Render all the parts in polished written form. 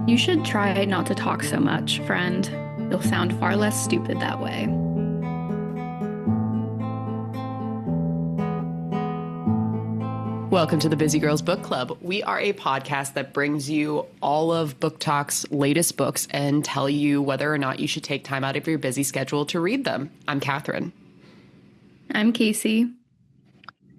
You should try not to talk so much, friend. You'll sound far less stupid that way. Welcome to the Busy Girls Book Club. We are a podcast that brings you all of Book Talk's latest books and tell you whether or not you should take time out of your busy schedule to read them. I'm Catherine. I'm Casey.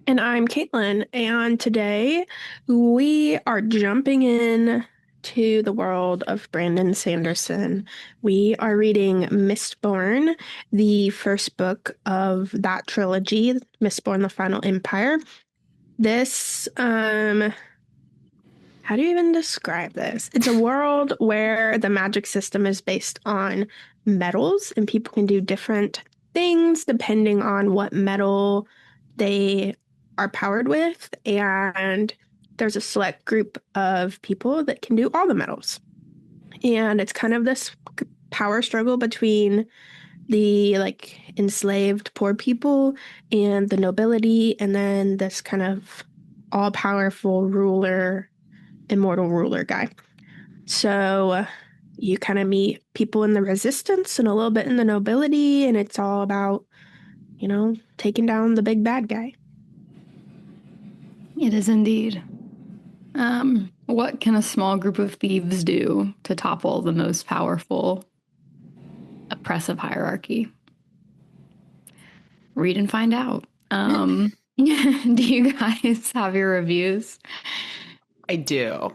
And I'm Caitlin. And today we are jumping in to the world of Brandon Sanderson. We are reading Mistborn, the first book of that trilogy, Mistborn, the Final Empire. This, how do you even describe this? It's a world where the magic system is based on metals, and people can do different things depending on what metal they are powered with. And there's a select group of people that can do all the metals. And it's kind of this power struggle between the enslaved poor people and the nobility, and then this kind of all-powerful ruler, immortal ruler guy. So you kind of meet people in the resistance and a little bit in the nobility, and it's all about, taking down the big bad guy. It is indeed. What can a small group of thieves do to topple the most powerful, oppressive hierarchy? Read and find out. Do you guys have your reviews? I do.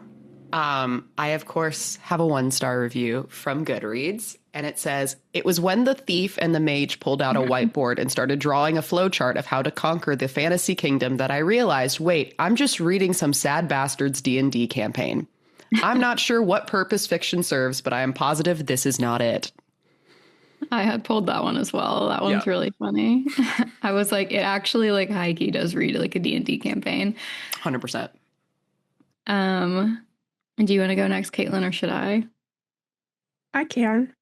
I, of course, have a 1-star review from Goodreads, and it says, "It was when the thief and the mage pulled out a whiteboard and started drawing a flowchart of how to conquer the fantasy kingdom that I realized, wait, I'm just reading some sad bastards D&D campaign. I'm not sure what purpose fiction serves, but I am positive this is not it." I had pulled that one as well. That one's really funny. I was like, it actually high-key does read like a D&D campaign. 100%. Do you want to go next, Caitlin, or should I? I can.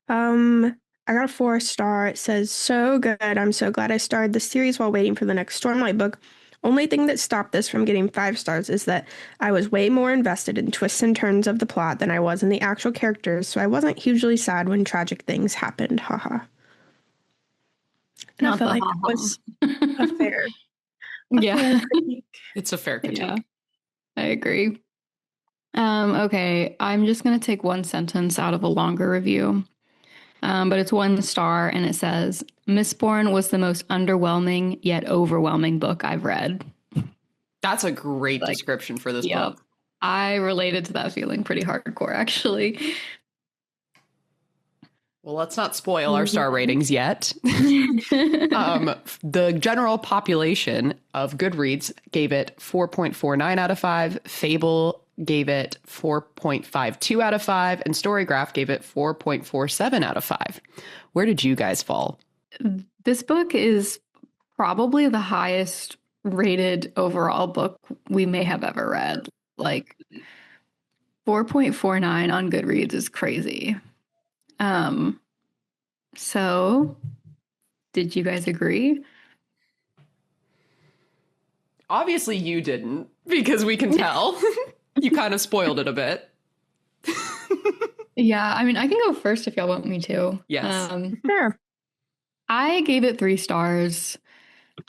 I got a 4-star. It says, "So good. I'm so glad I started the series while waiting for the next Stormlight book. Only thing that stopped this from getting 5 stars is that I was way more invested in twists and turns of the plot than I was in the actual characters, so I wasn't hugely sad when tragic things happened. Haha." And I felt like that was a fair critique. It's a fair critique. Yeah, I agree. Okay, I'm just going to take one sentence out of a longer review. But it's 1 star, and it says, "Mistborn was the most underwhelming yet overwhelming book I've read." That's a great description for this book. I related to that feeling pretty hardcore, actually. Well, let's not spoil our star ratings yet. The general population of Goodreads gave it 4.49 out of 5. Fable gave it 4.52 out of 5. And Storygraph gave it 4.47 out of 5. Where did you guys fall? This book is probably the highest rated overall book we may have ever read. 4.49 on Goodreads is crazy. So did you guys agree? Obviously you didn't, because we can tell. You kind of spoiled it a bit. Yeah, I mean, I can go first if y'all want me to. Yes. Sure. I gave it 3 stars.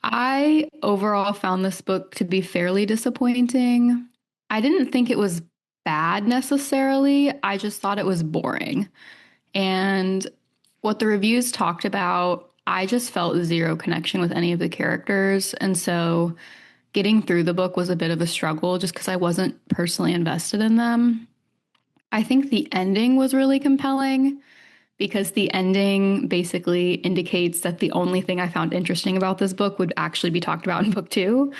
I overall found this book to be fairly disappointing. I didn't think it was bad necessarily. I just thought it was boring. And what the reviews talked about, I just felt zero connection with any of the characters. And so getting through the book was a bit of a struggle just because I wasn't personally invested in them. I think the ending was really compelling because the ending basically indicates that the only thing I found interesting about this book would actually be talked about in book 2.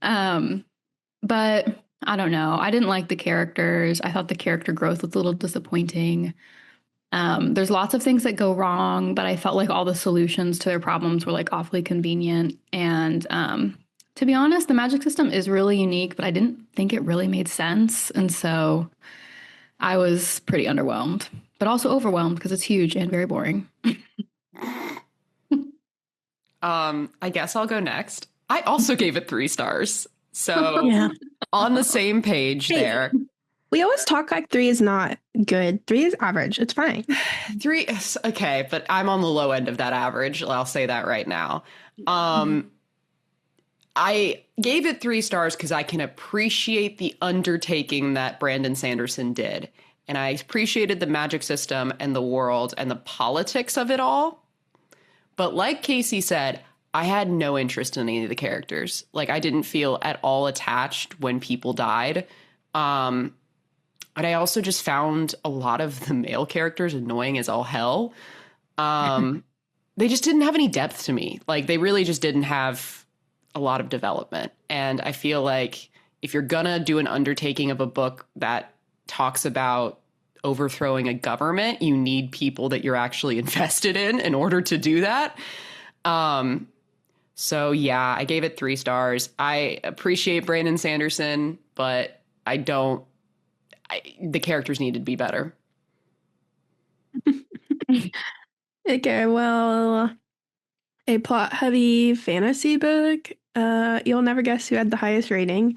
But I don't know. I didn't like the characters. I thought the character growth was a little disappointing. There's lots of things that go wrong, but I felt like all the solutions to their problems were awfully convenient. And to be honest, the magic system is really unique, but I didn't think it really made sense. And so I was pretty underwhelmed, but also overwhelmed because it's huge and very boring. I guess I'll go next. I also gave it 3 stars. So on the same page there. We always talk like 3 is not good. 3 is average. It's fine. 3, okay, but I'm on the low end of that average. I'll say that right now. I gave it 3 stars because I can appreciate the undertaking that Brandon Sanderson did. And I appreciated the magic system and the world and the politics of it all. But like Casey said, I had no interest in any of the characters. Like, I didn't feel at all attached when people died. And I also just found a lot of the male characters annoying as all hell. They just didn't have any depth to me. Like, they really just didn't have a lot of development. And I feel like if you're gonna do an undertaking of a book that talks about overthrowing a government, you need people that you're actually invested in order to do that. So yeah, I gave it 3 stars. I appreciate Brandon Sanderson, but the characters needed to be better. Okay, well, a plot-heavy fantasy book. You'll never guess who had the highest rating.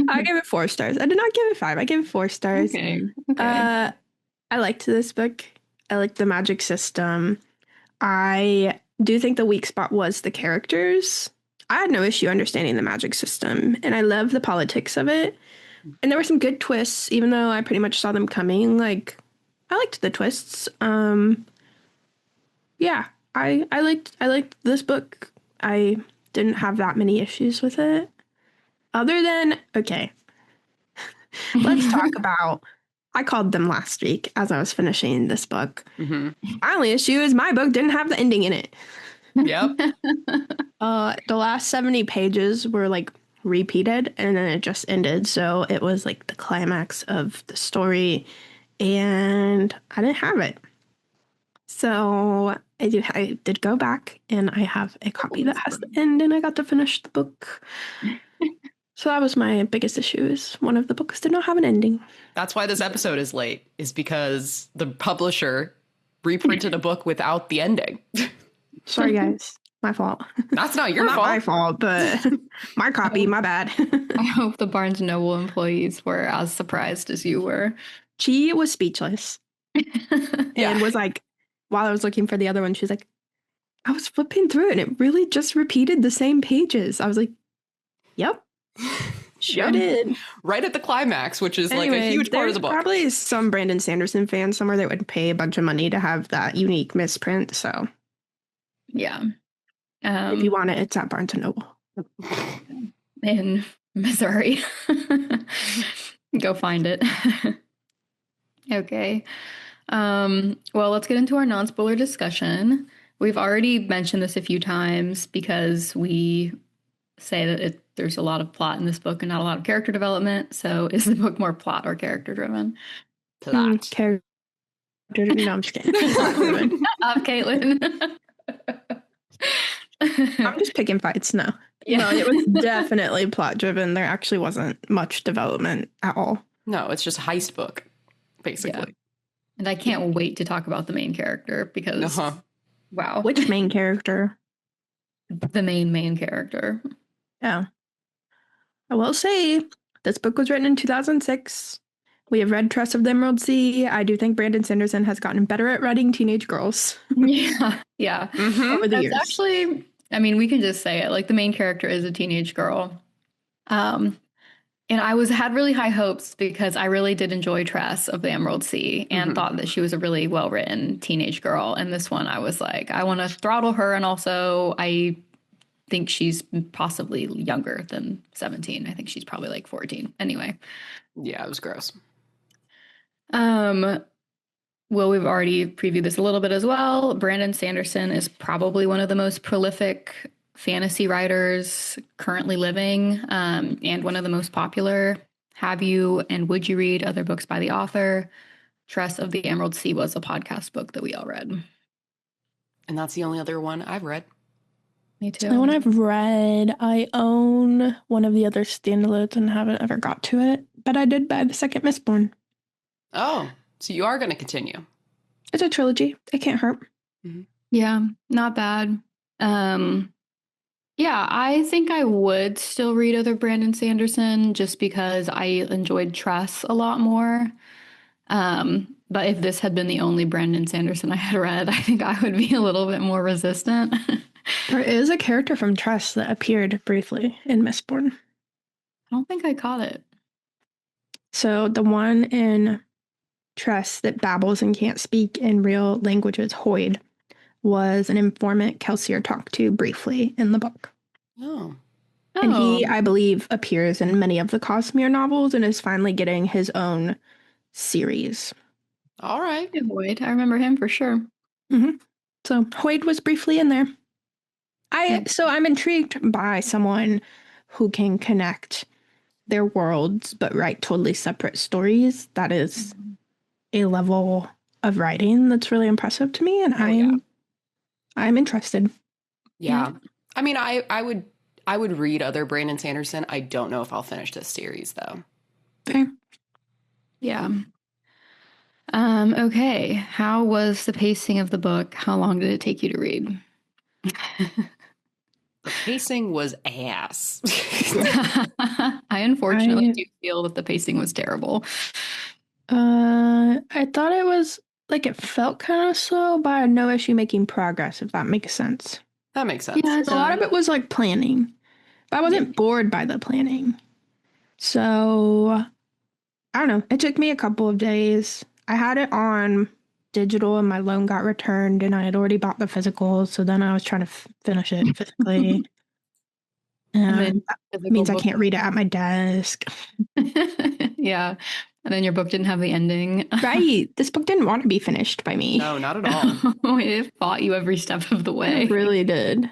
I gave it 4 stars. I did not give it 5. I gave it 4 stars. Okay. I liked this book. I liked the magic system. I do think the weak spot was the characters. I had no issue understanding the magic system, and I love the politics of it. And there were some good twists, even though I pretty much saw them coming. Like, I liked the twists. Yeah, I liked this book. I didn't have that many issues with it. Other than, okay, let's talk about, I called them last week as I was finishing this book. Mm-hmm. My only issue is my book didn't have the ending in it. Yep. The last 70 pages were like repeated and then it just ended. So it was like the climax of the story and I didn't have it. So I did go back and I have a copy that has the end and I got to finish the book. So that was my biggest issue, is one of the books did not have an ending. That's why this episode is late, is because the publisher reprinted a book without the ending. Sorry, guys. My fault. That's not your Not fault. my fault, but my copy, my bad. I hope the Barnes & Noble employees were as surprised as you were. She was speechless and was like, while I was looking for the other one, she was like, I was flipping through it and it really just repeated the same pages. I was like, yep. Sure did. Right at the climax, which is like a huge part of the book. Probably some Brandon Sanderson fan somewhere that would pay a bunch of money to have that unique misprint. So yeah. If you want it, it's at Barnes & Noble. In Missouri. Go find it. Okay. Well, let's get into our non-spoiler discussion. We've already mentioned this a few times because we say that there's a lot of plot in this book and not a lot of character development. So is the book more plot or character driven? Plot. Character. No, I'm just kidding. Up, Caitlin. I'm just picking fights. No. Yeah. No, it was definitely plot driven. There actually wasn't much development at all. No, it's just a heist book, basically. Yeah. And I can't wait to talk about the main character because, wow. Which main character? The main character. Oh. I will say, this book was written in 2006. We have read Trust of the Emerald Sea. I do think Brandon Sanderson has gotten better at writing teenage girls. Yeah. Mm-hmm. Over the years. Actually, I mean, we can just say it. Like, the main character is a teenage girl. And I had really high hopes because I really did enjoy Tress of the Emerald Sea and thought that she was a really well-written teenage girl. And this one, I was like, I want to throttle her. And also, I think she's possibly younger than 17. I think she's probably like 14. Anyway. Yeah, it was gross. Well, we've already previewed this a little bit as well. Brandon Sanderson is probably one of the most prolific fantasy writers currently living, and one of the most popular. Have you and would you read other books by the author? Tress of the Emerald Sea was a podcast book that we all read. And that's the only other one I've read. Me too. The one I've read, I own one of the other standalones and haven't ever got to it, but I did buy the second Mistborn. Oh, so you are going to continue. It's a trilogy. It can't hurt. Yeah, not bad. Yeah, I think I would still read other Brandon Sanderson just because I enjoyed Tress a lot more. But if this had been the only Brandon Sanderson I had read, I think I would be a little bit more resistant. I There is a character from Trust that appeared briefly in Mistborn. don't think I caught it. So the one in Trust that babbles and can't speak in real languages, Hoyd, was an informant Kelsier talked to briefly in the book. Oh, And Oh, he, I believe, appears in many of the Cosmere novels and is finally getting his own series. all right. yeah, Boyd. I remember him for sure. So Hoyd was briefly in there. Yeah. So I'm intrigued by someone who can connect their worlds but write totally separate stories. That is a level of writing that's really impressive to me, and Oh yeah. I'm interested. Yeah. I mean, I would read other Brandon Sanderson. I don't know if I'll finish this series though. Okay. Yeah. Okay. How was the pacing of the book? How long did it take you to read? The pacing was ass. I unfortunately do feel that the pacing was terrible. I thought it was like it felt kind of slow, but I had no issue making progress, if that makes sense. That makes sense. Yeah, it A lot of does. it was like planning, but I wasn't bored by the planning. So I don't know. It took me a couple of days. I had it on digital and my loan got returned, and I had already bought the physical. So then I was trying to finish it physically. And And then that physical means I book. can't read it at my desk. Yeah. And then your book didn't have the ending. Right. This book didn't want to be finished by me. No, not at all. It fought you every step of the way. It really did.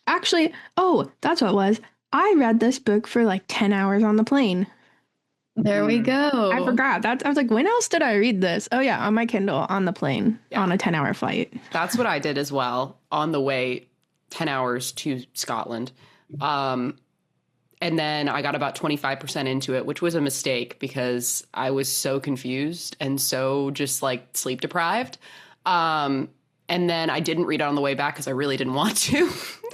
Actually, oh, that's what it was. I read this book for like 10 hours on the plane. There we go. I forgot. I was like, when else did I read this? Oh yeah, on my Kindle on the plane Yeah. on a 10-hour flight. That's what I did as well on the way 10 hours to Scotland. And then I got about 25% into it, which was a mistake because I was so confused and so just like sleep deprived. And then I didn't read it on the way back because I really didn't want to.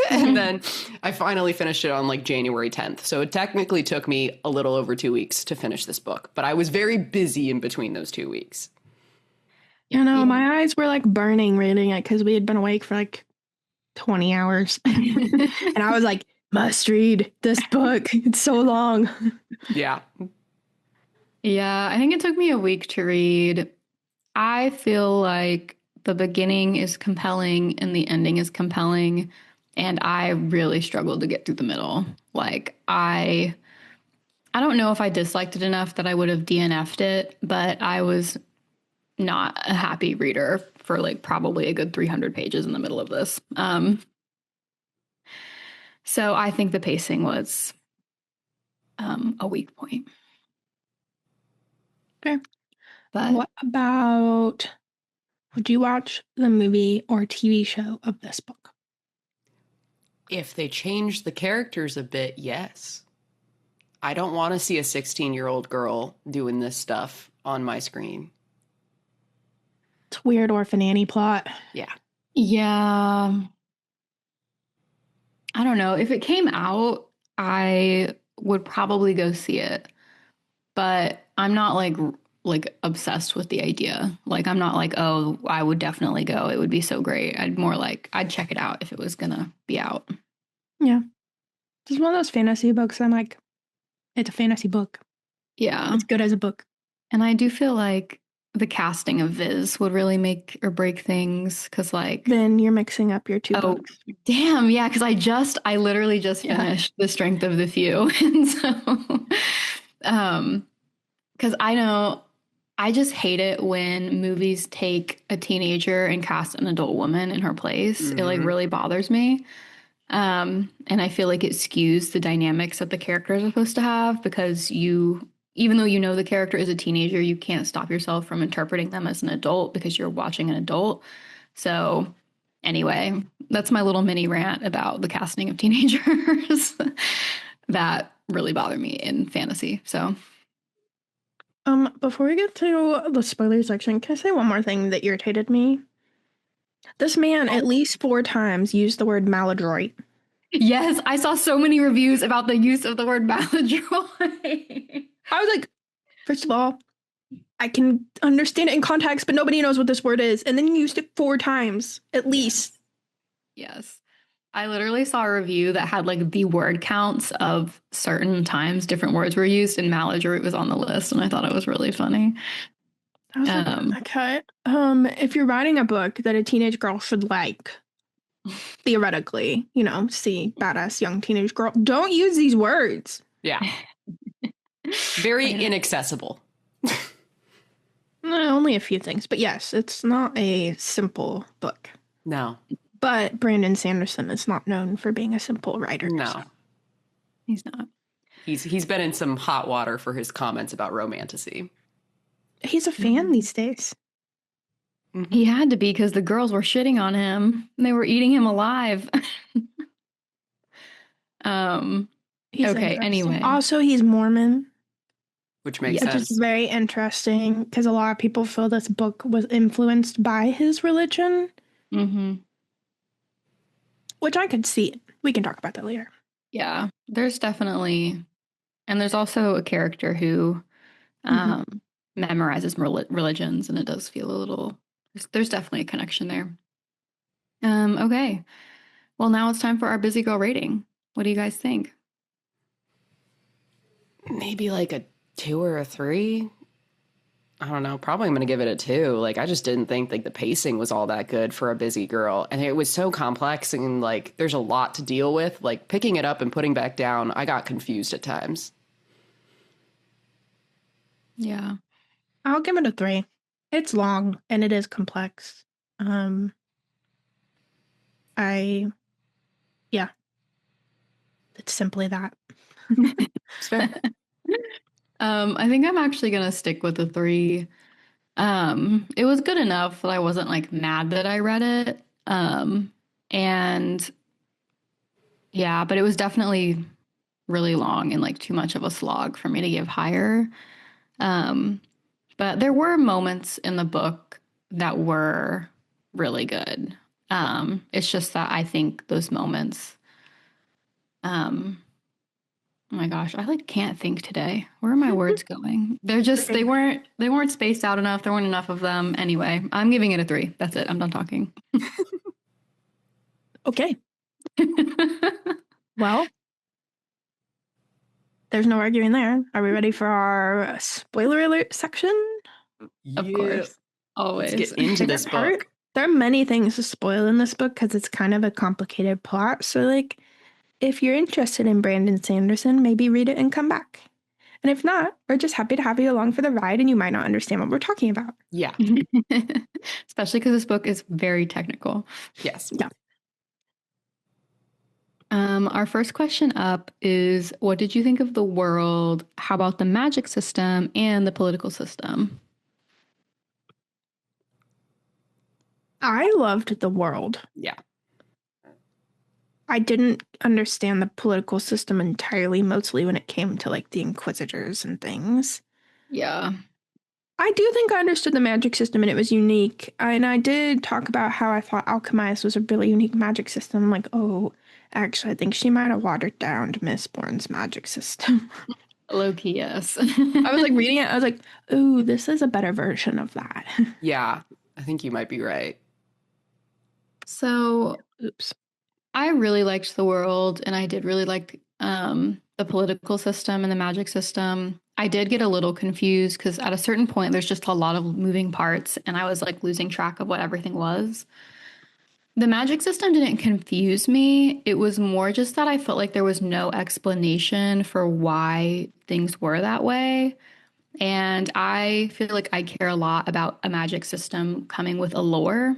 And then I finally finished it on like January 10th. So it technically took me a little over 2 weeks to finish this book, but I was very busy in between those 2 weeks. You know, my eyes were like burning reading it because we had been awake for like 20 hours. And I was like, must read this book. It's so long. Yeah. Yeah, I think it took me a week to read. I feel like the beginning is compelling and the ending is compelling, and I really struggled to get through the middle. Like I don't know if I disliked it enough that I would have DNF'd it, but I was not a happy reader for like probably a good 300 pages in the middle of this. So I think the pacing was a weak point. Okay. But What about, would you watch the movie or TV show of this book? If they change the characters a bit, yes. I don't want to see a 16-year-old girl doing this stuff on my screen. It's a weird Orphan Annie plot. Yeah. yeah, I don't know. If it came out, I would probably go see it. But I'm not like obsessed with the idea. Like I'm not like, oh, I would definitely go. It would be so great. I'd more like I'd check it out if it was gonna be out. Yeah. It's one of those fantasy books. I'm like, it's a fantasy book. Yeah. It's good as a book. And I do feel like the casting of Viz would really make or break things because like Then you're mixing up your two books. damn, yeah, because I literally just finished The Strength of the Few. And so because I know I just hate it when movies take a teenager and cast an adult woman in her place. It like really bothers me. And I feel like it skews the dynamics that the characters are supposed to have because even though you know the character is a teenager, you can't stop yourself from interpreting them as an adult because you're watching an adult. So anyway, that's my little mini rant about the casting of teenagers that really bother me in fantasy. So Before we get to the spoiler section, can I say one more thing that irritated me? This man at least 4 times used the word maladroit. Yes, I saw so many reviews about the use of the word maladroit. I was like, first of all, I can understand it in context, but nobody knows what this word is. And then you used it 4 times, at least. Yes. I literally saw a review that had like the word counts of certain times different words were used, and maladroit was on the list, and I thought it was really funny. I was like, Um, okay. If you're writing a book that a teenage girl should like, theoretically, see badass young teenage girl, don't use these words. Yeah. Very Yeah. inaccessible. Only a few things, but yes, it's not a simple book. No. But Brandon Sanderson is not known for being a simple writer. No. So. He's not. He's been in some hot water for his comments about romantasy. He's a fan these days. He had to be because the girls were shitting on him. They were eating him alive. He's Okay, anyway. Also, he's Mormon. Which makes Which sense. is very interesting because a lot of people feel this book was influenced by his religion. Mm-hmm. Which I could see. We can talk about that later. Yeah, there's definitely, and there's also a character who memorizes religions, and it does feel a little, there's definitely a connection there. Okay. Well, now it's time for our busy girl rating. What do you guys think? Maybe like a 2 or a 3. I don't know. Probably I'm going to give it a 2. Like, I just didn't think like the pacing was all that good for a busy girl. And it was so complex and like there's a lot to deal with. Like picking it up and putting back down, I got confused at times. Yeah. I'll give it a 3. It's long and it is complex. Yeah. It's simply that. It's fair. I think I'm actually gonna stick with the 3. It was good enough that I wasn't like mad that I read it. And yeah, but it was definitely really long and like too much of a slog for me to give higher. But there were moments in the book that were really good. It's just that I think those moments, oh my gosh, I like can't think today. Where are my words going? They're just they weren't spaced out enough. There weren't enough of them. Anyway, I'm giving it a 3. That's it. I'm done talking. Okay. Well, there's no arguing there. Are we ready for our spoiler alert section? Of course. Always. Let's get into this book. There are many things to spoil in this book because it's kind of a complicated plot. So, like, if you're interested in Brandon Sanderson, maybe read it and come back. And if not, we're just happy to have you along for the ride and you might not understand what we're talking about. Yeah. Especially because this book is very technical. Yes. Yeah. Our first question up is, what did you think of the world? How about the magic system and the political system? I loved the world. Yeah. I didn't understand the political system entirely, mostly when it came to like the Inquisitors and things. Yeah. I do think I understood the magic system and it was unique. And I did talk about how I thought Alchemist was a really unique magic system. I'm like, oh, actually, I think she might have watered down Mistborn's magic system. Low key, yes. I was like reading it. I was like, ooh, this is a better version of that. Yeah. I think you might be right. So, Oops. I really liked the world, and I did really like the political system and the magic system. I did get a little confused because at a certain point, there's just a lot of moving parts, and I was like losing track of what everything was. The magic system didn't confuse me. It was more just that I felt like there was no explanation for why things were that way. And I feel like I care a lot about a magic system coming with a lore.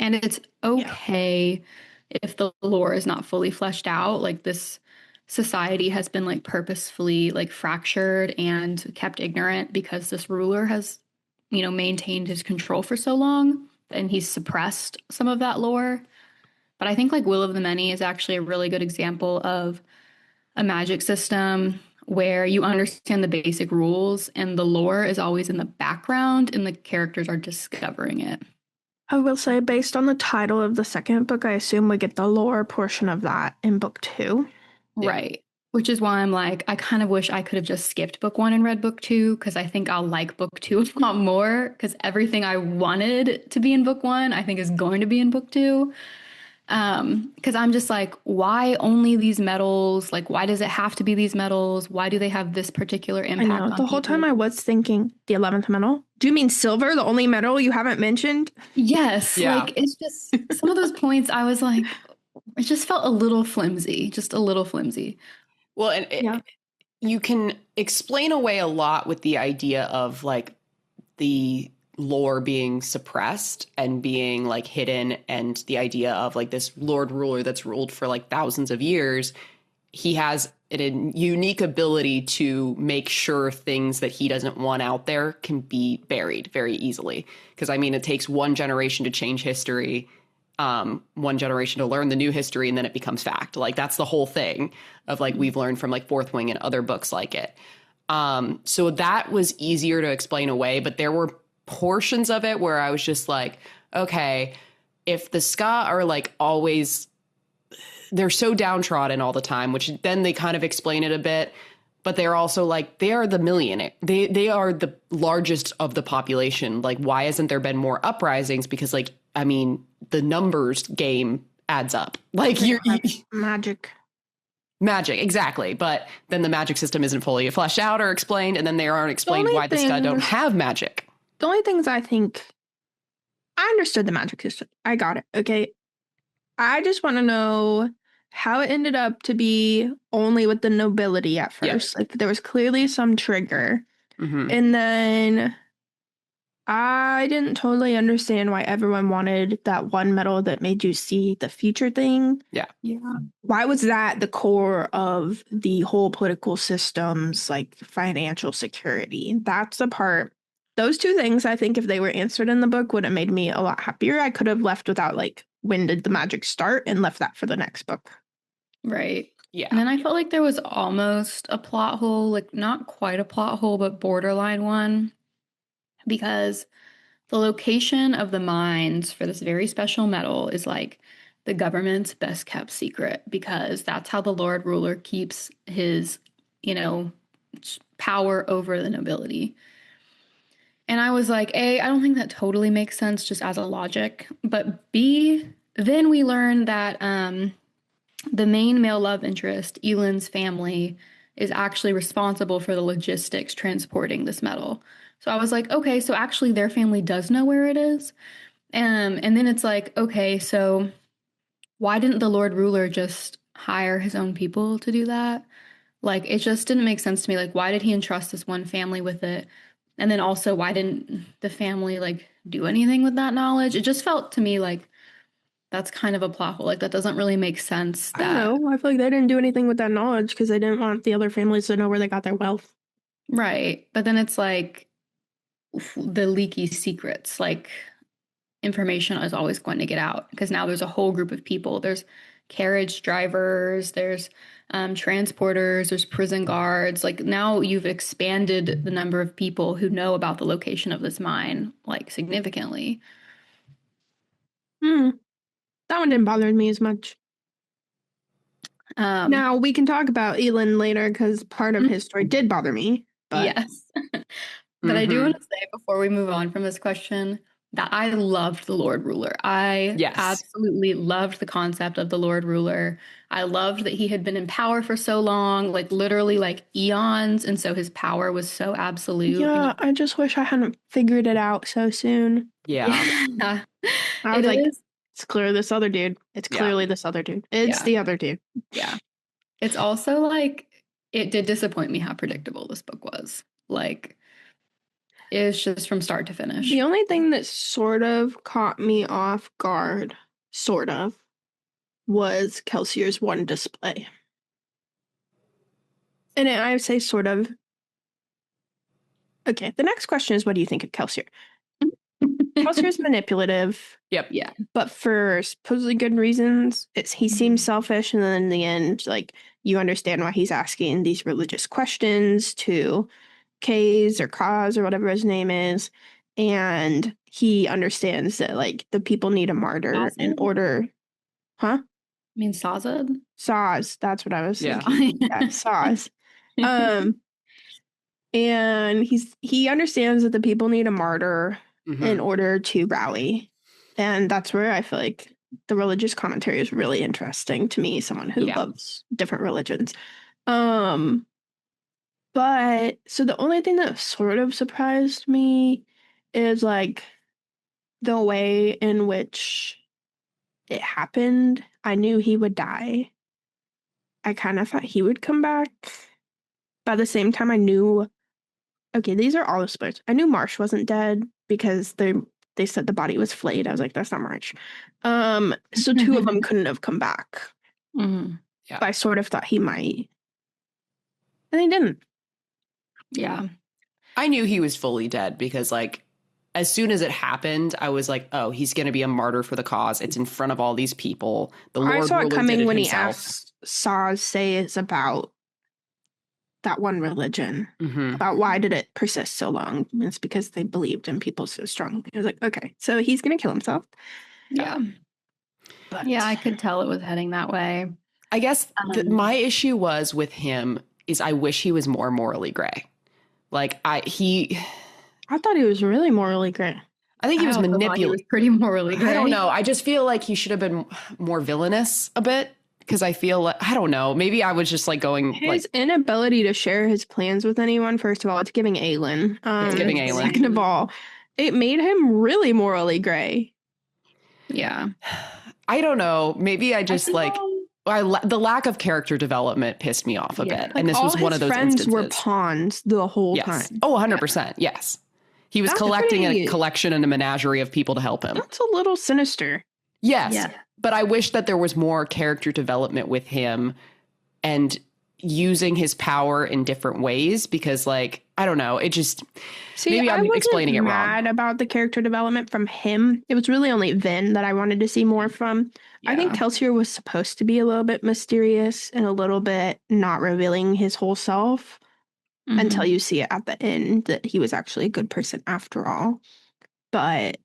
And it's okay if the lore is not fully fleshed out. Like this society has been like purposefully like fractured and kept ignorant because this ruler has, maintained his control for so long and he's suppressed some of that lore. But I think like Will of the Many is actually a really good example of a magic system where you understand the basic rules and the lore is always in the background and the characters are discovering it. I will say, based on the title of the second book, I assume we get the lore portion of that in book 2. Yeah. Right. Which is why I'm like, I kind of wish I could have just skipped book 1 and read book 2 because I think I'll like book 2 a lot more because everything I wanted to be in book 1, I think is going to be in book 2. Because I'm just like, why only these metals? Like, why does it have to be these metals? Why do they have this particular I impact know. on The whole time people? I was thinking the 11th metal. Do you mean silver, the only metal you haven't mentioned? Yes, Yeah. like it's just some of those points I was like, it just felt a little flimsy, just a little flimsy. Well, and Yeah. you can explain away a lot with the idea of like the lore being suppressed and being like hidden, and the idea of like this Lord Ruler that's ruled for like thousands of years. He has a unique ability to make sure things that he doesn't want out there can be buried very easily. Because I mean, it takes one generation to change history, one generation to learn the new history, and then it becomes fact. Like that's the whole thing of like we've learned from like Fourth Wing and other books like it. So that was easier to explain away, but there were portions of it where I was just like, okay, if the Ska are like always, they're so downtrodden all the time, which then they kind of explain it a bit, but they're also like, they are the millionaire. They are the largest of the population. Like, why hasn't there been more uprisings? Because like, I mean, the numbers game adds up. Like you Magic. magic, exactly. But then the magic system isn't fully fleshed out or explained, and then they aren't explained why the Ska don't have magic. The only things I think I understood the magic system. I got it. Okay. I just want to know how it ended up to be only with the nobility at first. Like there was clearly some trigger. Mm-hmm. And then I didn't totally understand why everyone wanted that one metal that made you see the future thing. Yeah. Why was that the core of the whole political system's like financial security? That's the part. Those two things, I think, if they were answered in the book, would have made me a lot happier. I could have left without like, when did the magic start, and left that for the next book. Right. Yeah. And then I felt like there was almost a plot hole, like not quite a plot hole, but borderline one, because the location of the mines for this very special metal is like the government's best kept secret because that's how the Lord Ruler keeps his, power over the nobility. And I was like, A, I don't think that totally makes sense just as a logic. But B, then we learned that the main male love interest, Elend's family, is actually responsible for the logistics transporting this metal. So I was like, okay, so actually their family does know where it is. And then it's like, okay, so why didn't the Lord Ruler just hire his own people to do that? Like, it just didn't make sense to me. Like, why did he entrust this one family with it? And then also, why didn't the family, like, do anything with that knowledge? It just felt to me like that's kind of a plot hole. Like, that doesn't really make sense. I don't know. I feel like they didn't do anything with that knowledge because they didn't want the other families to know where they got their wealth. Right. But then it's like the leaky secrets, like information is always going to get out because now there's a whole group of people. There's carriage drivers, there's transporters, there's prison guards. Like now you've expanded the number of people who know about the location of this mine, like significantly. That one didn't bother me as much. Now we can talk about Elend later because part of his story did bother me. But yes. But I do want to say before we move on from this question that I loved the Lord Ruler. I absolutely loved the concept of the Lord Ruler. I loved that he had been in power for so long, like literally like eons. And so his power was so absolute. Yeah, I just wish I hadn't figured it out so soon. Yeah. I was like, it's clearly this other dude. It's clearly this other dude. It's the other dude. Yeah. It's also like, it did disappoint me how predictable this book was. Like, it's just from start to finish. The only thing that sort of caught me off guard, was Kelsier's one display. And I would say sort of. Okay, the next question is, what do you think of Kelsier? Kelsier's manipulative. Yep. Yeah. But for supposedly good reasons. He seems selfish, and then in the end, like, you understand why he's asking these religious questions to Kays or Kaz or whatever his name is. And he understands that like the people need a martyr in Sazed? order. Huh? I mean, Sazed? Saws. That's what I was Yeah. thinking. Yeah, saws. Um, and he understands that the people need a martyr in Mhm. order to rally. And that's where I feel like the religious commentary is really interesting to me, someone who Yeah. loves different religions. Um, but so the only thing that sort of surprised me is like the way in which it happened. I knew he would die. I kind of thought he would come back. But at the same time, I knew, okay, these are all the spoilers. I knew Marsh wasn't dead because they said the body was flayed. I was like, that's not Marsh. So two of them couldn't have come back. Mhm. Yeah. But I sort of thought he might. And he didn't. Yeah. I knew he was fully dead because, like, as soon as it happened, I was like, oh, he's going to be a martyr for the cause. It's in front of all these people. The I Lord saw it really did coming it when he himself. asked Saz say it's about that one religion. Mhm. About why did it persist so long? And it's because they believed in people so strongly. I was like, okay, so he's gonna kill himself. Yeah. But Yeah, I could tell it was heading that way. I guess my issue was with him is I wish he was more morally gray. Like I thought he was really morally great. I think he I was also thought he was manipulative. pretty morally gray. I don't know. I just feel like he should have been more villainous a bit because I feel like I don't know. Maybe I was just like going His inability to share his plans with anyone, first of all, it's giving Aelin. It's giving Aelin. Second of all, it made him really morally gray. Yeah. I don't know. Maybe I just think like the lack of character development pissed me off a Yeah. bit. Like And this all was one his of those friends instances. were pawns the whole Yes. time. Oh, 100%. Yes. He was That's collecting a pretty- collection and a menagerie of people to help him. That's a little sinister. Yes. Yeah. But I wish that there was more character development with him and using his power in different ways because, like, I don't know. It just See, maybe I I'm wasn't explaining it wrong. mad about the character development from him. It was really only Vin that I wanted to see more from. I think Yeah. Kelsier was supposed to be a little bit mysterious and a little bit not revealing his whole self until Mhm. you see it at the end that he was actually a good person after all. But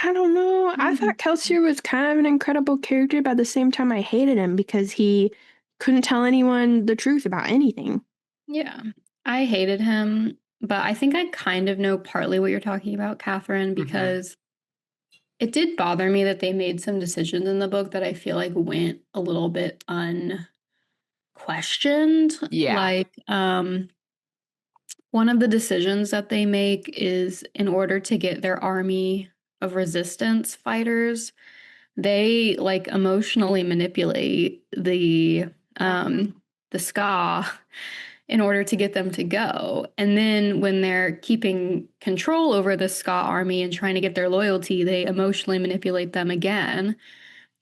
I don't know. I thought Kelsier was kind of an incredible character, but at the same time, I hated him because he couldn't tell anyone the truth about anything. Yeah. I hated him, but I think I kind of know partly what you're talking about, Catherine, because it did bother me that they made some decisions in the book that I feel like went a little bit unquestioned. Yeah. Like, one of the decisions that they make is in order to get their army of resistance fighters, they like emotionally manipulate the ska in order to get them to go. And then when they're keeping control over the ska army and trying to get their loyalty, they emotionally manipulate them again.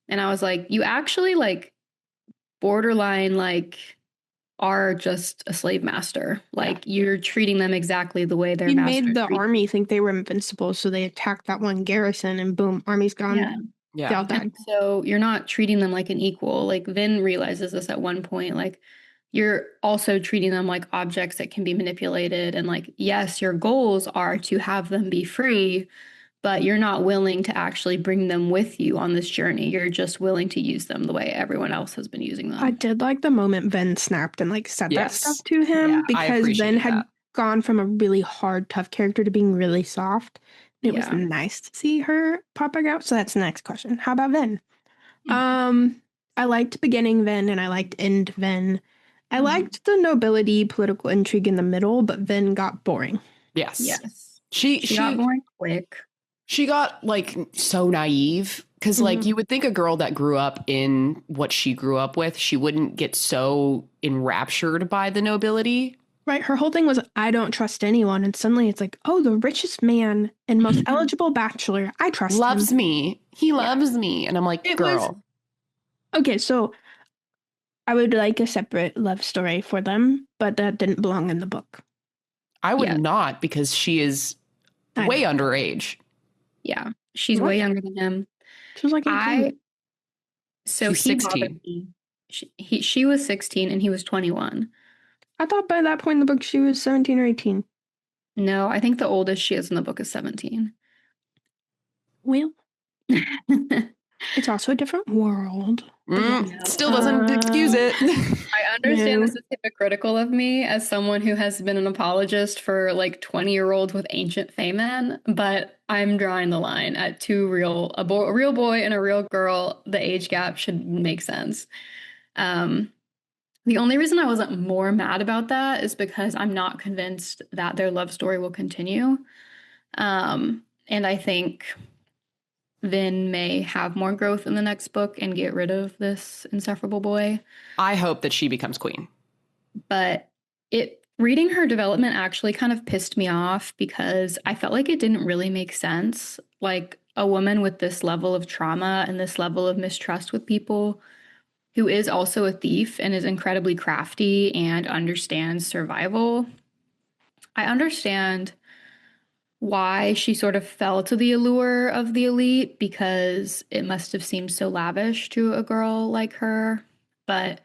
And I was like, you actually like borderline like are just a slave master. Like you're treating them exactly the way their He master made the treats army think they were invincible, so they attacked that one garrison, and boom, army's gone. Yeah. They Yeah. all died. So you're not treating them like an equal. Like Vin realizes this at one point. Like you're also treating them like objects that can be manipulated. And like, yes, your goals are to have them be free, but you're not willing to actually bring them with you on this journey. You're just willing to use them the way everyone else has been using them. I did like the moment Ven snapped and like said that Yes. stuff to him Yeah, I because Ven appreciated had that. gone from a really hard, tough character to being really soft. It was Yeah. nice to see her popping out. So that's the next question. How about Ven? Mhm. I liked beginning Ven and I liked end Ven. I Mhm. liked the nobility political intrigue in the middle, but Ven got boring. Yes. Yes. She got boring quick. She got like so naive because like you would think a girl that grew up in what she grew up with, she wouldn't get so enraptured by the nobility. Right, her whole thing was, I don't trust anyone. And suddenly it's like, oh, the richest man and most eligible bachelor. I trust Loves him. me. He loves me. And I'm like, It girl. Okay, so I would like a separate love story for them, but that didn't belong in the book. I would Yeah. not because she is I way know. underage. Yeah. She's What? way younger than him. She was like 18. So She's he 16. bothered me. She was 16 and he was 21. I thought by that point in the book she was 17 or 18. No, I think the oldest she is in the book is 17. Well, it's also a different world. But yes. Still doesn't excuse it. I understand No. this is hypocritical of me as someone who has been an apologist for like 20-year-olds with ancient Feymen, but I'm drawing the line at a real boy and a real girl. The age gap should make sense. The only reason I wasn't more mad about that is because I'm not convinced that their love story will continue. And I think Vin may have more growth in the next book and get rid of this insufferable boy. I hope that she becomes queen. But reading her development actually kind of pissed me off because I felt like it didn't really make sense. Like a woman with this level of trauma and this level of mistrust with people, who is also a thief and is incredibly crafty and understands survival. I understand why she sort of fell to the allure of the elite because it must have seemed so lavish to a girl like her. But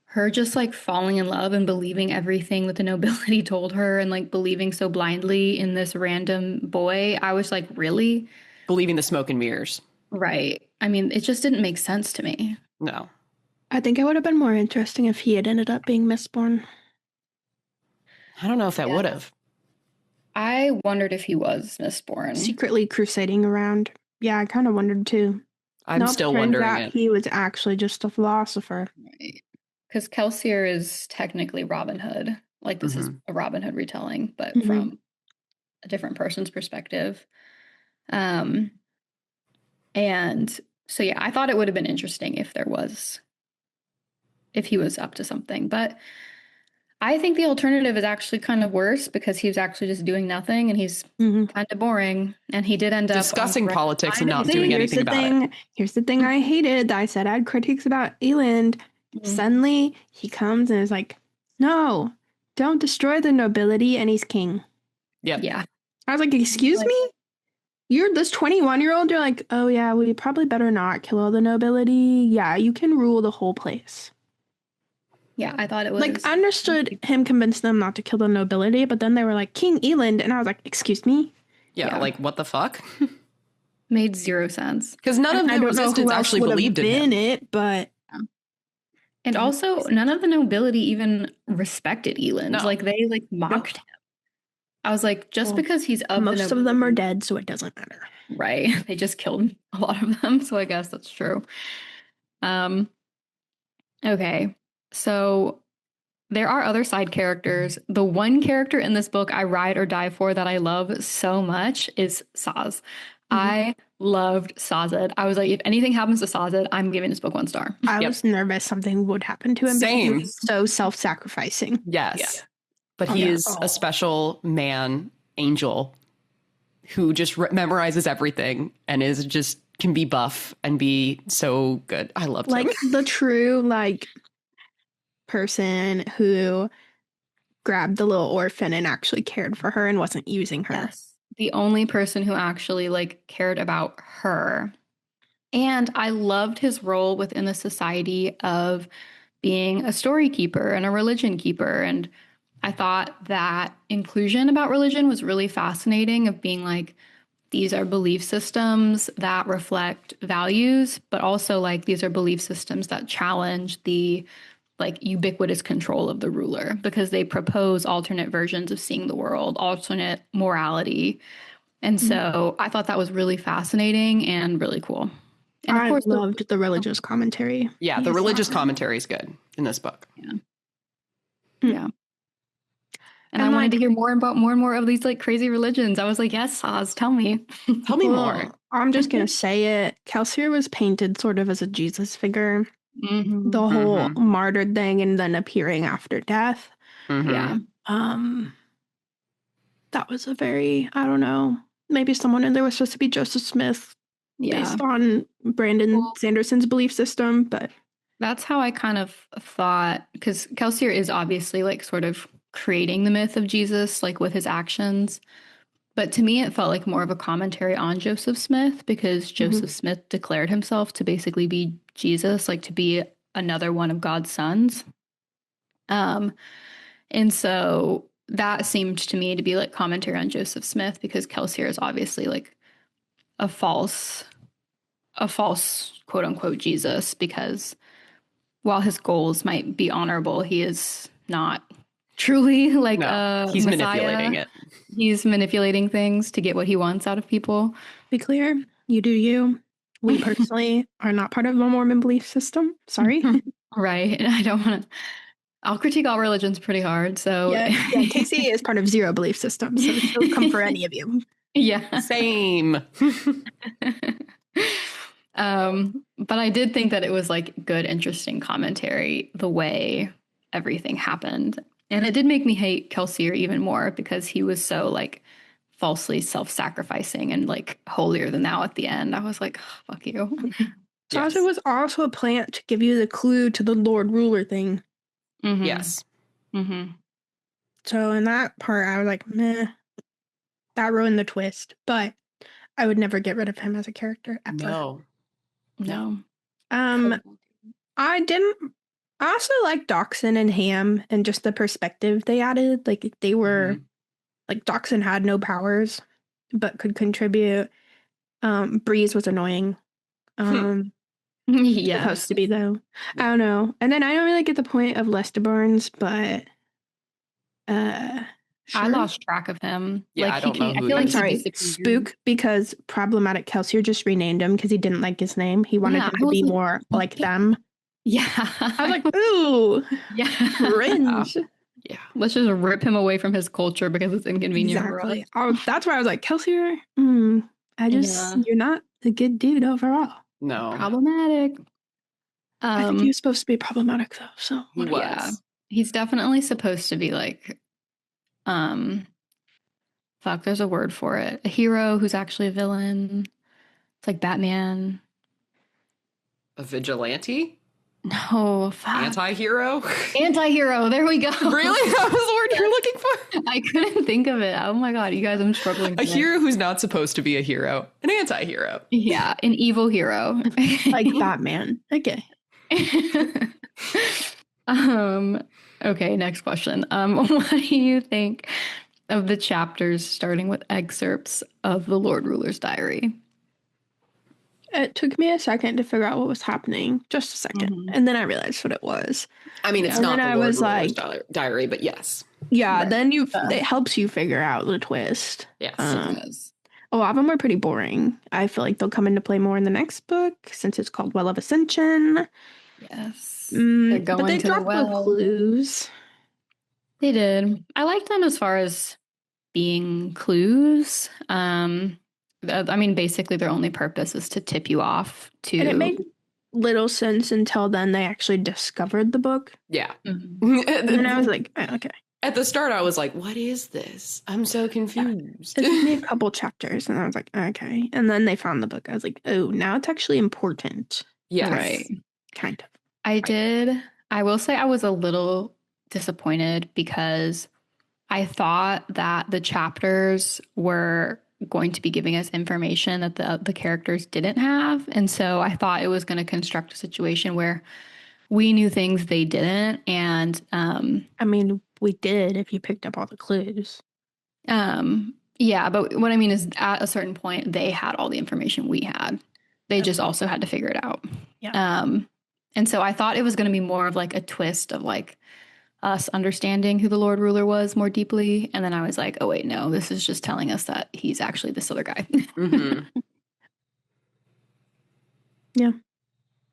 her just like falling in love and believing everything that the nobility told her and like believing so blindly in this random boy, I was like, really? Believing the smoke and mirrors. Right. I mean, it just didn't make sense to me. No. I think it would have been more interesting if he had ended up being Mistborn. I don't know if that would have. I wondered if he was Mistborn. Secretly crusading around. Yeah, I kind of wondered too. I'm still wondering it. He was actually just a philosopher. Right. Because Kelsier is technically Robin Hood. Like this is a Robin Hood retelling, but from a different person's perspective. And so yeah, I thought it would have been interesting if he was up to something. But I think the alternative is actually kind of worse because he was actually just doing nothing and he's kind of boring. And he did end up discussing politics and not doing anything about it. Here's the thing I hated. I said I had critiques about Eland. Suddenly he comes and is like, no, don't destroy the nobility, and he's king. Yep. Yeah. I was like, excuse me? You're this 21-year-old, you're like, oh yeah, well, you probably better not kill all the nobility. Yeah, you can rule the whole place. Yeah, I thought it was... Like, I understood him convince them not to kill the nobility, but then they were like, King Eland, and I was like, excuse me? Yeah, like, what the fuck? Made zero sense. Because none of the resistance actually believed in him. But... And also, none of the nobility even respected Eland. No. Like, they, like, mocked him. I was like, just because he's of the nobility... Most of them are dead, so it doesn't matter. Right. They just killed a lot of them, so I guess that's true. Okay. So there are other side characters. The one character in this book I ride or die for that I love so much is Saz. I loved Sazed. I was like, if anything happens to Sazed, I'm giving this book 1 star. I was nervous something would happen to him. Same. He was so self-sacrificing. Yes. Yeah. But he is a special man, angel, who just memorizes everything and is just can be buff and be so good. I loved him. Like the true person who grabbed the little orphan and actually cared for her and wasn't using her. Yes. The only person who actually cared about her. And I loved his role within the society of being a story keeper and a religion keeper. And I thought that inclusion about religion was really fascinating, of being like, these are belief systems that reflect values, but also these are belief systems that challenge the ubiquitous control of the ruler, because they propose alternate versions of seeing the world, alternate morality. And so I thought that was really fascinating and really cool. And of course, I loved the religious commentary. Yeah, the religious commentary is good in this book. Yeah. And I wanted to hear more and more of these crazy religions. I was like, yes, Saz, tell me. Tell me more. I'm just going to say it. Kelsier was painted sort of as a Jesus figure. The whole martyred thing and then appearing after death. Yeah. That was a very, I don't know, maybe someone in there was supposed to be Joseph Smith based on Brandon Sanderson's belief system, but that's how I kind of thought, because Kelsier is obviously sort of creating the myth of Jesus with his actions. But to me, it felt like more of a commentary on Joseph Smith, because Joseph Smith declared himself to basically be Jesus, to be another one of God's sons. And so that seemed to me to be commentary on Joseph Smith, because Kelsier is obviously a false quote unquote Jesus, because while his goals might be honorable, he is not truly like No, a he's messiah. manipulating it. He's manipulating things to get what he wants out of people. Be clear, you do you. We personally are not part of the Mormon belief system. Sorry. Right. And I don't want to, I'll critique all religions pretty hard. So, Yeah, Casey is part of zero belief system, so she'll come for any of you. yeah. Same. But I did think that it was like good, interesting commentary, the way everything happened. And it did make me hate Kelsier even more because he was so like falsely self-sacrificing and like holier than thou at the end. I was like, oh, fuck you. Sasha was also a plant to give you the clue to the Lord Ruler thing. Mm-hmm. Yes. Mm-hmm. So in that part, I was like, meh, that ruined the twist. But I would never get rid of him as a character ever. No. I didn't. I also like Doxson and Ham and just the perspective they added. Like they were, like Doxson had no powers, but could contribute. Breeze was annoying. Yes. Supposed to be though. I don't know. And then I don't really get the point of Lester Barnes, but sure. I lost track of him. Yeah, like I don't know I who feel he like I'm is. sorry, he disappeared. Spook, because problematic Kelsier just renamed him because he didn't like his name. He wanted Yeah, him to be more like them. Yeah. I was like, ooh, yeah. cringe. Yeah. Let's just rip him away from his culture because it's inconvenient Exactly. for us. That's why I was like, Kelsier, you're not a good dude overall. No. Problematic. I think he was supposed to be problematic though. So He whatever. Yeah. was. He's definitely supposed to be like, there's a word for it. A hero who's actually a villain. It's like Batman. A vigilante? No, fuck. Anti-hero? Anti-hero. There we go. Really? That was the word you're looking for? I couldn't think of it. Oh my god, you guys, I'm struggling. A hero who's not supposed to be a hero. An anti-hero. Yeah, an evil hero. Like Batman. Okay. Okay, next question. What do you think of the chapters starting with excerpts of the Lord Ruler's diary? It took me a second to figure out what was happening. Just a second. And then I realized what it was. I mean, it's And not then the I Lord was Ruler's like, diary, but yes. yeah, Right. then it helps you figure out the twist. Yes. A lot of them are pretty boring. I feel like they'll come into play more in the next book since it's called Well of Ascension. Yes. They're going but they to dropped the clues. They did. I liked them as far as being clues. I mean, basically, their only purpose is to tip you off to. And it made little sense until then they actually discovered the book. Yeah. Mhm. And then I was like, oh, okay. At the start, I was like, what is this? I'm so confused. It took me a couple chapters, and I was like, okay. And then they found the book. I was like, oh, now it's actually important. Yes. Right. Kind of. I will say I was a little disappointed because I thought that the chapters were going to be giving us information that the characters didn't have. And so I thought it was going to construct a situation where we knew things they didn't. And I mean, we did if you picked up all the clues. yeah, but what I mean is at a certain point, they had all the information we had. They just also had to figure it out. Yeah. And so I thought it was going to be more of like a twist of like us understanding who the Lord Ruler was more deeply. And then I was like, oh, wait, no, this is just telling us that he's actually this other guy. Yeah.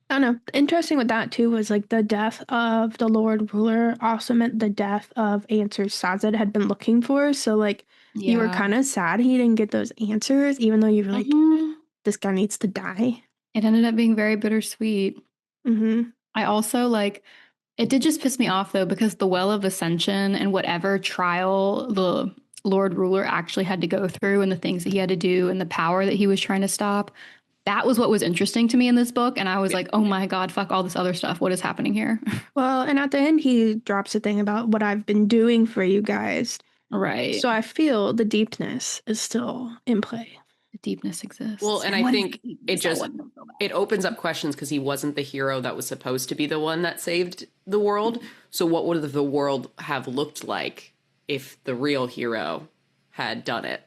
I don't know. Interesting with that too was like the death of the Lord Ruler also meant the death of answers Sazed had been looking for. So like you were kind of sad he didn't get those answers, even though you were like, this guy needs to die. It ended up being very bittersweet. Mm-hmm. I also like, it did just piss me off though, because the Well of Ascension and whatever trial the Lord Ruler actually had to go through and the things that he had to do and the power that he was trying to stop, that was what was interesting to me in this book. And I was like, oh my God, fuck all this other stuff. What is happening here? Well, and at the end, he drops a thing about what I've been doing for you guys. Right. So I feel the deepness is still in play. The deepness exists. Well, and I think it opens up questions because he wasn't the hero that was supposed to be the one that saved the world. So what would the world have looked like if the real hero had done it?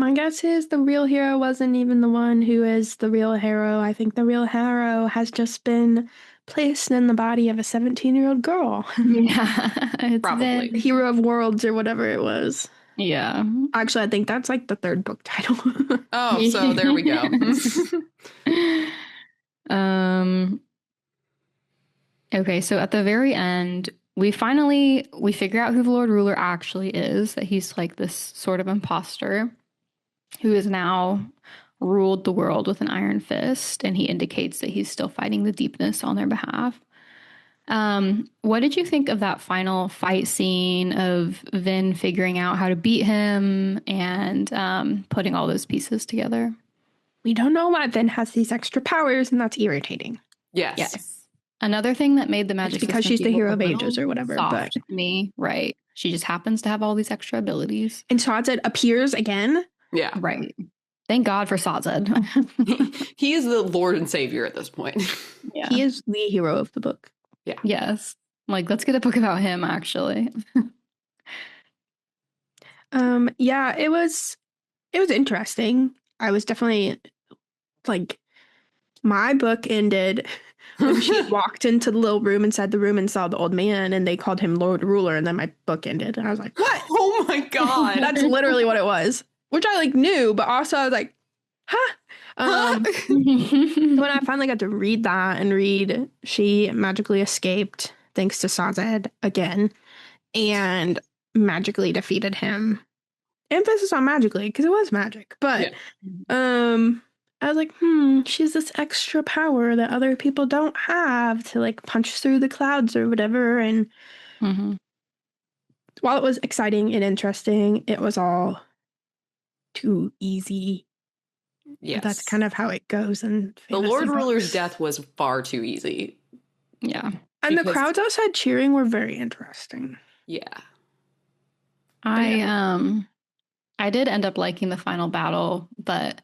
My guess is the real hero wasn't even the one who is the real hero. I think the real hero has just been placed in the body of a 17-year-old girl. Yeah, it's Probably. been, Hero of Worlds or whatever it was. yeah. Actually, I think that's like the third book title. Oh, so there we go. Um, okay, so at the very end, we figure out who the Lord Ruler actually is, that he's like this sort of imposter who has now ruled the world with an iron fist, and he indicates that he's still fighting the deepness on their behalf. What did you think of that final fight scene of Vin figuring out how to beat him and putting all those pieces together? We don't know why Vin has these extra powers, and that's irritating. Yes. Yes. Another thing that made the magic It's because system she's the feel hero a of ages little or whatever, soft but to me, right? She just happens to have all these extra abilities. and Sazed appears again. Yeah. Right. Thank God for Sazed. He is the Lord and Savior at this point. Yeah. He is the hero of the book. Yeah. Yes. Like, let's get a book about him, actually. Yeah, it was interesting. I was definitely like, my book ended when she walked into the little room inside the room and saw the old man and they called him Lord Ruler, and then my book ended. And I was like, what? Oh my God. That's literally what it was. Which I like knew, but also I was like, huh? When I finally got to read that and read she magically escaped thanks to Sazed again and magically defeated him. Emphasis on magically, because it was magic. But I was like, she's this extra power that other people don't have to like punch through the clouds or whatever. And while it was exciting and interesting, it was all too easy. Yes. But that's kind of how it goes in fantasy the Lord books. Ruler's death was far too easy. Yeah. And the because- crowds outside cheering were very interesting. Yeah. I did end up liking the final battle, but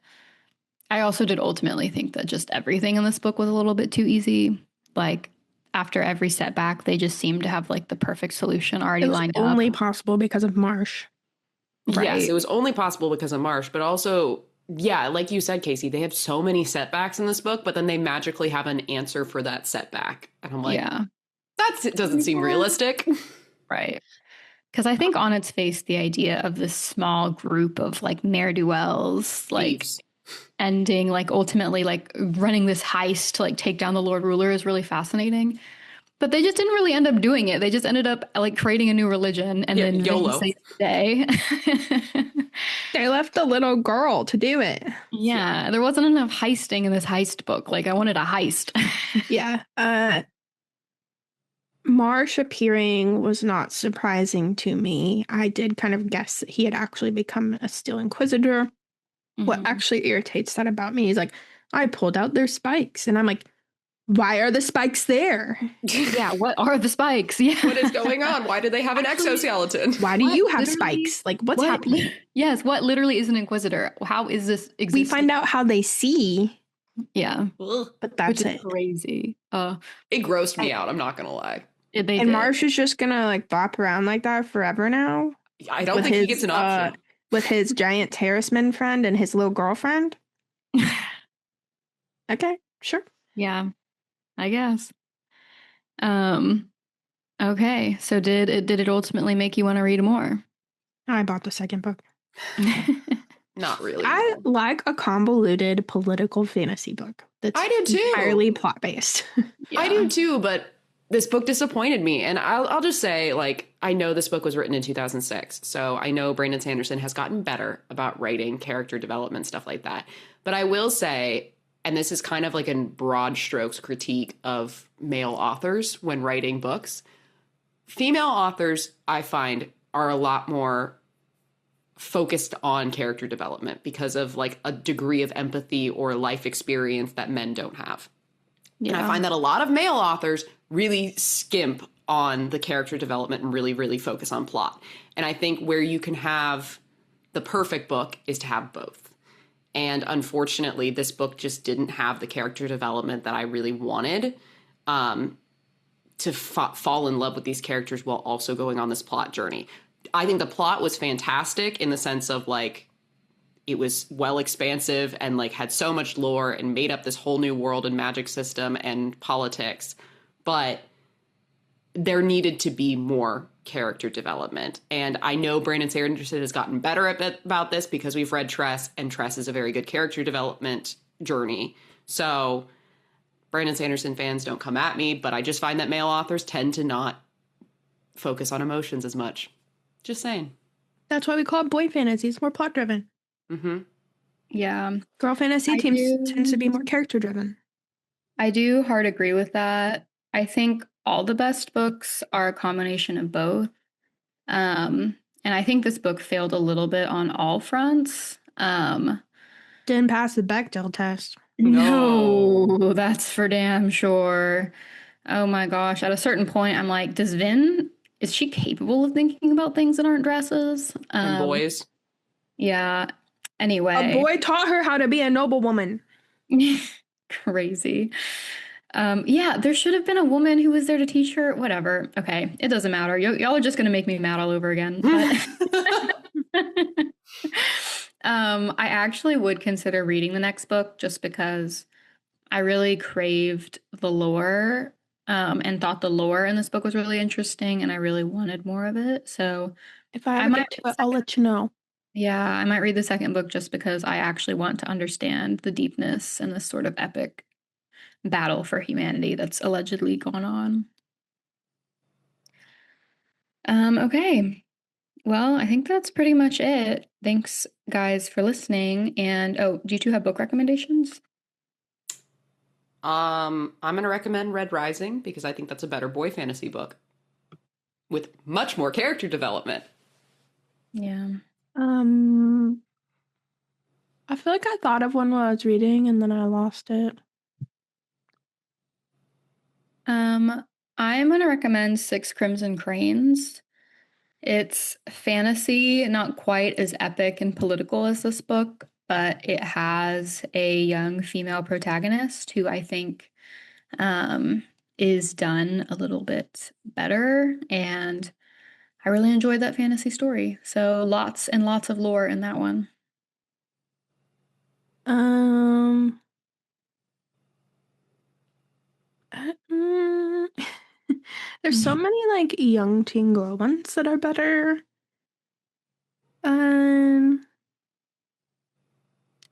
I also did ultimately think that just everything in this book was a little bit too easy. Like, after every setback, they just seemed to have like the perfect solution already It was lined only up. possible because of Marsh. Right. Yes, it was only possible because of Marsh, but also, yeah, like you said, Casey, they have so many setbacks in this book, but then they magically have an answer for that setback. And I'm like, Yeah. it doesn't seem realistic. Right. Because I think on its face, the idea of this small group of like ne'er-do-wells, like Thieves. ending, like ultimately like running this heist to like take down the Lord Ruler is really fascinating. But they just didn't really end up doing it. They just ended up like creating a new religion and then YOLO. Vin saved the day. They left the little girl to do it. Yeah, there wasn't enough heisting in this heist book. Like, I wanted a heist. Yeah. Marsh appearing was not surprising to me. I did kind of guess that he had actually become a Steel Inquisitor. What actually irritates that about me is like, I pulled out their spikes, and I'm like, why are the spikes there? Yeah, what are the spikes? Yeah. What is going on? Why do they have an exoskeleton? Why do What you have literally- spikes? Like, what's happening? Yes, what literally is an Inquisitor? How is this existing? We find out how they see, Yeah, Ugh. but that's which is it. crazy. It grossed me out, I'm not going to lie. They And did. Marsh is just gonna like bop around like that forever now. I don't With think he his, gets an option. With his giant terraceman friend and his little girlfriend. Okay, sure. Yeah, I guess. Okay, so did it ultimately make you want to read more? I bought the second book. Not really. I like a convoluted political fantasy book that's I do too. entirely plot based. I do too, but this book disappointed me. And I'll just say, like, I know this book was written in 2006. So I know Brandon Sanderson has gotten better about writing character development, stuff like that. But I will say, and this is kind of like a broad strokes critique of male authors when writing books, female authors, I find, are a lot more focused on character development because of like a degree of empathy or life experience that men don't have. Yeah. And I find that a lot of male authors really skimp on the character development and really, really focus on plot. And I think where you can have the perfect book is to have both. And unfortunately, this book just didn't have the character development that I really wanted to fall in love with these characters while also going on this plot journey. I think the plot was fantastic in the sense of like, it was well expansive and like had so much lore and made up this whole new world and magic system and politics. But there needed to be more character development. And I know Brandon Sanderson has gotten better about this because we've read Tress, and Tress is a very good character development journey. So Brandon Sanderson fans, don't come at me, but I just find that male authors tend to not focus on emotions as much. Just saying. That's why we call it boy fantasy. It's more plot driven. Mm-hmm. Yeah. Girl fantasy tends to be more character driven. I do hard agree with that. I think all the best books are a combination of both. And I think this book failed a little bit on all fronts. Didn't pass the Bechdel test. No, that's for damn sure. Oh my gosh. At a certain point, I'm like, is she capable of thinking about things that aren't dresses? And boys. Yeah. Anyway. A boy taught her how to be a noblewoman. Crazy. Yeah, there should have been a woman who was there to teach her. Whatever. Okay, it doesn't matter. Y'all are just gonna make me mad all over again. But I actually would consider reading the next book just because I really craved the lore, and thought the lore in this book was really interesting, and I really wanted more of it. So if I ever get to it, I'll let you know. Yeah, I might read the second book just because I actually want to understand the deepness and this sort of epic battle for humanity that's allegedly gone on. Okay. Well, I think that's pretty much it. Thanks, guys, for listening. And do you two have book recommendations? I'm going to recommend Red Rising because I think that's a better boy fantasy book with much more character development. Yeah. I feel like I thought of one while I was reading and then I lost it. I'm going to recommend Six Crimson Cranes. It's fantasy, not quite as epic and political as this book, but it has a young female protagonist who I think is done a little bit better, and I really enjoyed that fantasy story. So lots and lots of lore in that one. There's so many like young teen girl ones that are better. I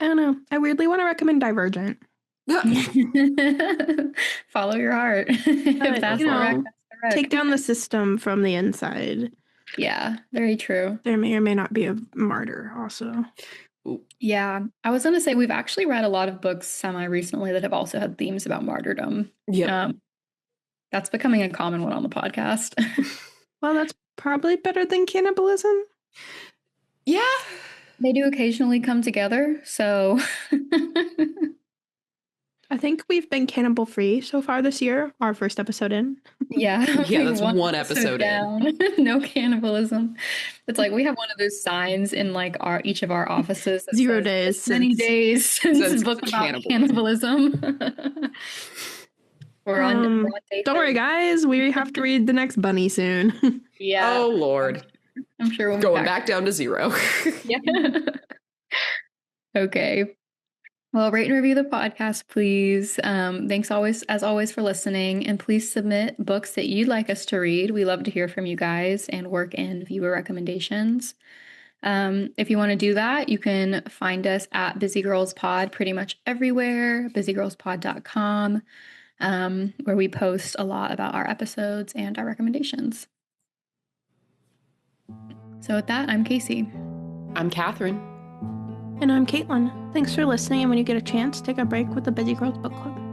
don't know. I weirdly want to recommend Divergent. Follow your heart. If that's take down the system from the inside. Yeah, very true. There may or may not be a martyr also. Yeah, I was going to say we've actually read a lot of books semi-recently that have also had themes about martyrdom. Yeah. That's becoming a common one on the podcast. Well, that's probably better than cannibalism. Yeah. They do occasionally come together, so... I think we've been cannibal free so far this year, our first episode in. Yeah. Yeah, that's one episode in. No cannibalism. It's like we have one of those signs in like each of our offices. 0 days. Many days since book about cannibalism. We're on day don't worry, guys. We have to read the next bunny soon. Yeah. Oh, Lord. I'm sure we'll going back down to 0. Yeah. Okay. Well, rate and review the podcast, please. Thanks as always for listening, and please submit books that you'd like us to read. We love to hear from you guys and work in viewer recommendations. If you want to do that, you can find us at Busy Girls Pod pretty much everywhere, busygirlspod.com, where we post a lot about our episodes and our recommendations. So with that, I'm Casey. I'm Catherine. And I'm Caitlin. Thanks for listening, and when you get a chance, take a break with the Busy Girls Book Club.